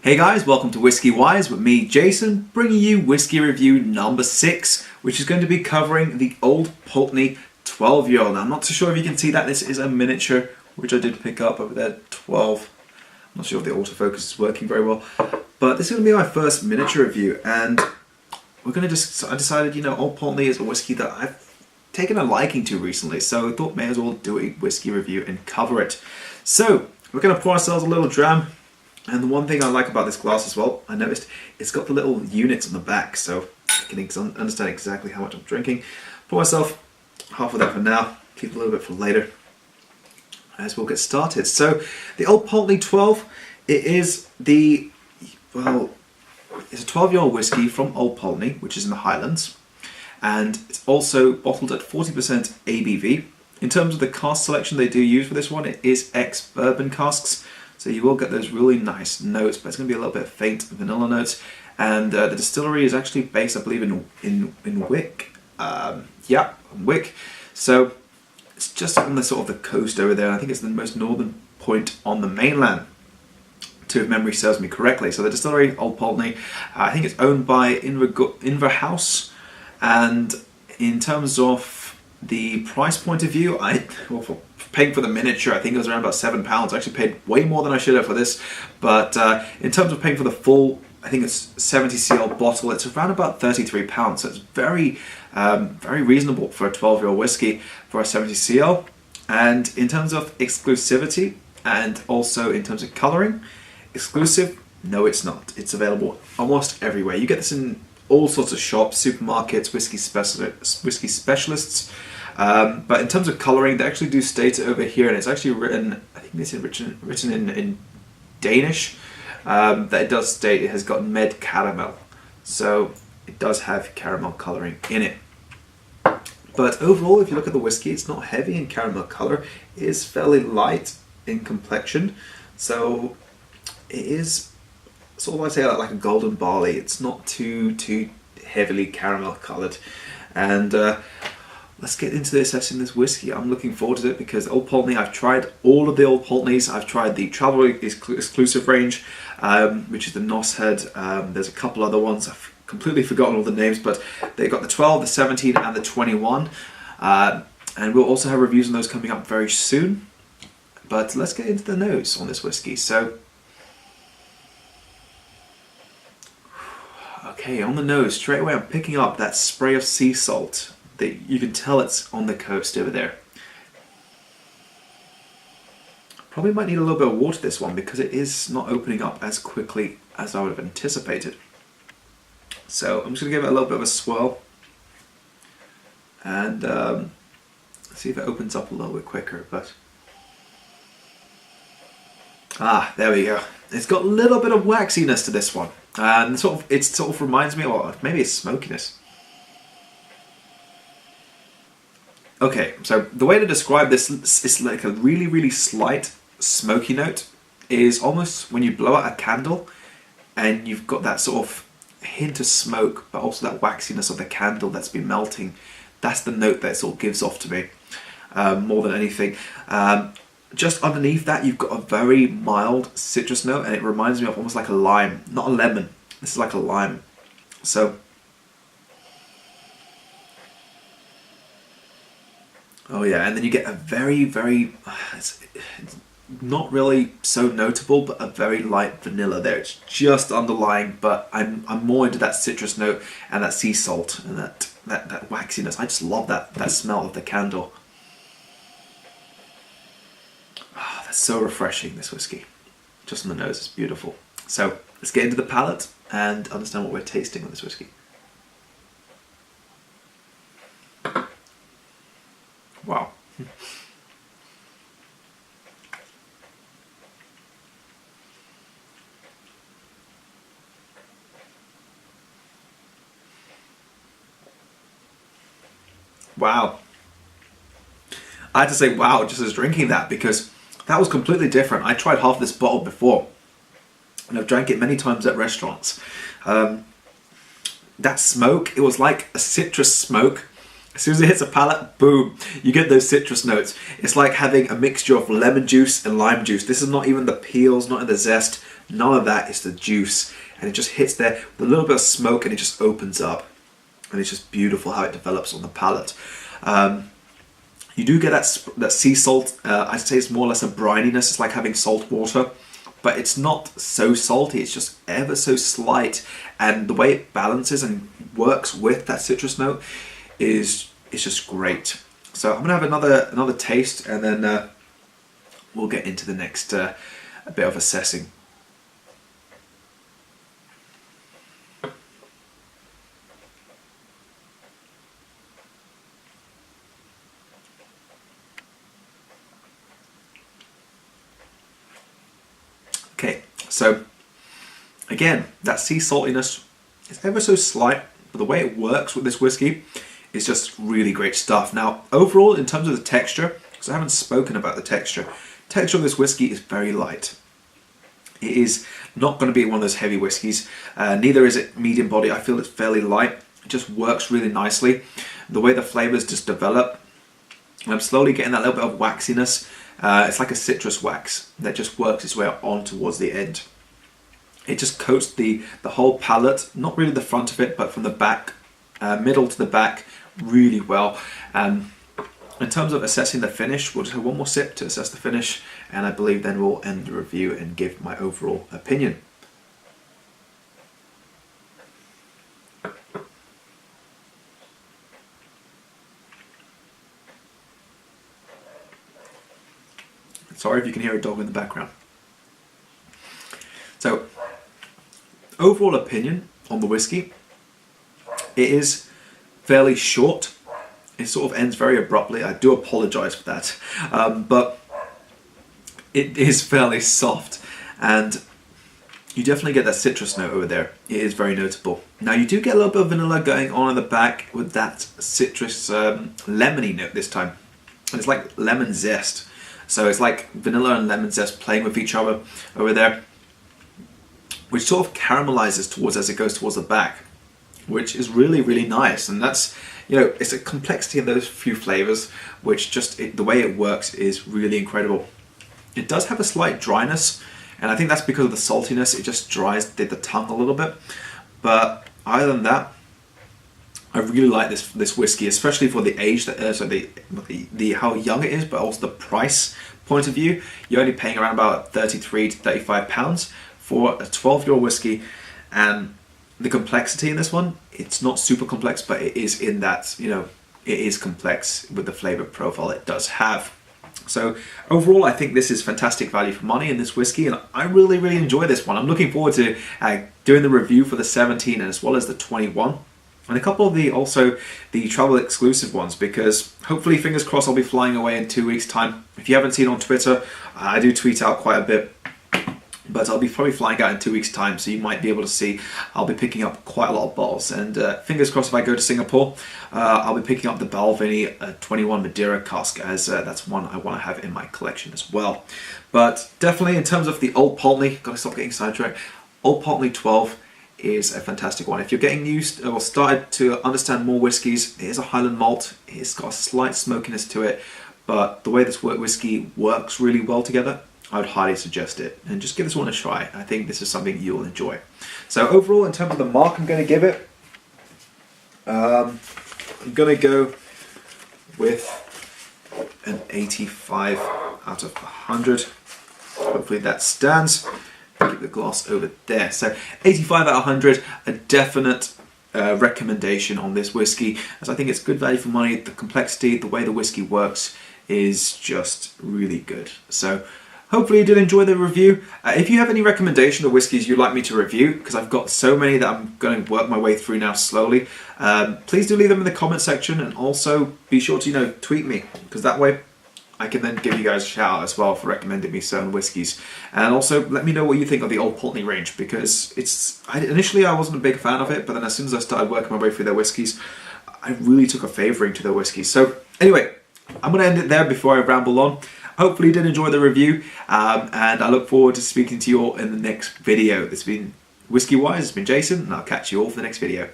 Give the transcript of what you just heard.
Hey guys, welcome to Whiskey Wise with me, Jason, bringing you whiskey review number 6, which is going to be covering the Old Pulteney 12-year-old. Now, I'm not too sure if you can see that. This is a miniature, which I did pick up over there, 12. I'm not sure if the autofocus is working very well, but this is going to be my first miniature review, and I decided, you know, Old Pulteney is a whiskey that I've taken a liking to recently, so I thought may as well do a whiskey review and cover it. So, we're going to pour ourselves a little dram. And the one thing I like about this glass as well, I noticed it's got the little units on the back, so I can understand exactly how much I'm drinking. Pour myself half of that for now, keep a little bit for later, as we'll get started. So, the Old Pulteney 12, it is it's a 12-year-old whiskey from Old Pulteney, which is in the Highlands, and it's also bottled at 40% ABV. In terms of the cask selection they do use for this one, it is ex-bourbon casks. So you will get those really nice notes, but it's going to be a little bit faint vanilla notes. And the distillery is actually based, I believe, in Wick. Wick. So it's just on the sort of the coast over there. I think it's the most northern point on the mainland, if memory serves me correctly. So the distillery, Old Pulteney, I think it's owned by Inverhouse. And in terms of the price point of view, for paying for the miniature, I think it was around about £7. I actually paid way more than I should have for this, but in terms of paying for the full, I think it's 70cl bottle, it's around about £33. So it's very, very reasonable for a 12-year-old whiskey for a 70cl. And in terms of exclusivity and also in terms of colouring, exclusive? No, it's not. It's available almost everywhere. You get this in all sorts of shops, supermarkets, whiskey specialists. But in terms of colouring, they actually do state it over here, and it's actually written, I think this is written in Danish, that it does state it has got med caramel. So it does have caramel colouring in it. But overall, if you look at the whiskey, it's not heavy in caramel colour. It is fairly light in complexion. So it is sort of, I'd say, like a golden barley. It's not too heavily caramel coloured. And let's get into the assessing this whiskey. I'm looking forward to it because Old Pulteney, I've tried all of the Old Pulteneys. I've tried the Travel exclusive range, which is the Nos Head. There's a couple other ones. I've completely forgotten all the names, but they've got the 12, the 17, and the 21. And we'll also have reviews on those coming up very soon. But let's get into the nose on this whiskey. So, okay, on the nose, straight away I'm picking up that spray of sea salt. You can tell it's on the coast over there. Probably might need a little bit of water this one because it is not opening up as quickly as I would have anticipated. So I'm just going to give it a little bit of a swirl and see if it opens up a little bit quicker. But there we go. It's got a little bit of waxiness to this one, and it sort of reminds me, or maybe it's smokiness. Okay, so the way to describe this is like a really, really slight smoky note. Is almost when you blow out a candle and you've got that sort of hint of smoke, but also that waxiness of the candle that's been melting. That's the note that it sort of gives off to me, more than anything. Just underneath that, you've got a very mild citrus note, and it reminds me of almost like a lime, not a lemon. This is like a lime. So, oh yeah, and then you get a very, very, it's not really so notable, but a very light vanilla there. It's just underlying, but I'm more into that citrus note and that sea salt and that waxiness. I just love that smell of the candle. Oh, that's so refreshing, this whiskey. Just on the nose, it's beautiful. So let's get into the palate and understand what we're tasting with this whiskey. Wow. Wow. I had to say wow just as drinking that, because that was completely different. I tried half this bottle before, and I've drank it many times at restaurants. That smoke, it was like a citrus smoke. As soon as it hits a palate, boom, you get those citrus notes. It's like having a mixture of lemon juice and lime juice. This is not even the peels, not in the zest. None of that. Is the juice, and it just hits there with a little bit of smoke, and it just opens up, and it's just beautiful how it develops on the palate. You do get that sea salt. I'd say it's more or less a brininess. It's like having salt water, but it's not so salty. It's just ever so slight, and the way it balances and works with that citrus note is just great. So I'm gonna have another taste, and then we'll get into the next bit of assessing. Okay, so again, that sea saltiness is ever so slight, but the way it works with this whiskey is just really great stuff. Now, overall, in terms of the texture, because I haven't spoken about the texture of this whiskey is very light. It is not going to be one of those heavy whiskies. Neither is it medium body. I feel it's fairly light. It just works really nicely. The way the flavours just develop, and I'm slowly getting that little bit of waxiness. It's like a citrus wax that just works its way on towards the end. It just coats the whole palate, not really the front of it, but from the back, middle to the back, really well. In terms of assessing the finish, we'll just have one more sip to assess the finish, and I believe then we'll end the review and give my overall opinion. Sorry if you can hear a dog in the background. So, overall opinion on the whiskey, it is fairly short. It sort of ends very abruptly. I do apologise for that, but it is fairly soft, and you definitely get that citrus note over there. It is very notable. Now you do get a little bit of vanilla going on in the back with that citrus lemony note this time, and it's like lemon zest. So it's like vanilla and lemon zest playing with each other over there, which sort of caramelizes towards as it goes towards the back, which is really, really nice. And that's, you know, it's a complexity of those few flavors, which just, the way it works is really incredible. It does have a slight dryness, and I think that's because of the saltiness. It just dries the tongue a little bit. But other than that, I really like this whiskey, especially for the age that the how young it is, but also the price point of view. You're only paying around about 33 to 35 pounds for a 12-year-old whiskey, and the complexity in this one, it's not super complex, but it is in that, you know, it is complex with the flavor profile it does have. So overall, I think this is fantastic value for money in this whiskey, and I really, really enjoy this one. I'm looking forward to doing the review for the 17 as well as the 21. And a couple of the travel exclusive ones, because hopefully, fingers crossed, I'll be flying away in 2 weeks' time. If you haven't seen on Twitter, I do tweet out quite a bit, but I'll be probably flying out in 2 weeks' time, so you might be able to see I'll be picking up quite a lot of bottles. And fingers crossed, if I go to Singapore, I'll be picking up the Balvenie 21 Madeira cask, as that's one I want to have in my collection as well. But definitely, in terms of the Old Pulteney, gotta stop getting sidetracked. Old Pulteney 12 is a fantastic one. If you're getting used or started to understand more whiskies, it is a Highland malt. It's got a slight smokiness to it, but the way this whiskey works really well together, I would highly suggest it. And just give this one a try. I think this is something you'll enjoy. So overall, in terms of the mark I'm going to give it, I'm going to go with an 85 out of 100. Hopefully that stands. Keep the glass over there. So 85 out of 100, a definite recommendation on this whiskey, as I think it's good value for money. The complexity, the way the whiskey works is just really good. So hopefully you did enjoy the review. If you have any recommendation of whiskies you'd like me to review, because I've got so many that I'm going to work my way through now slowly, please do leave them in the comment section, and also be sure to, you know, tweet me, because that way I can then give you guys a shout out as well for recommending me certain whiskies. And also let me know what you think of the Old Pulteney range, because initially I wasn't a big fan of it, but then as soon as I started working my way through their whiskies, I really took a favouring to their whiskies. So anyway, I'm going to end it there before I ramble on. Hopefully you did enjoy the review, and I look forward to speaking to you all in the next video. This has been Whiskey Wise, it's been Jason, and I'll catch you all for the next video.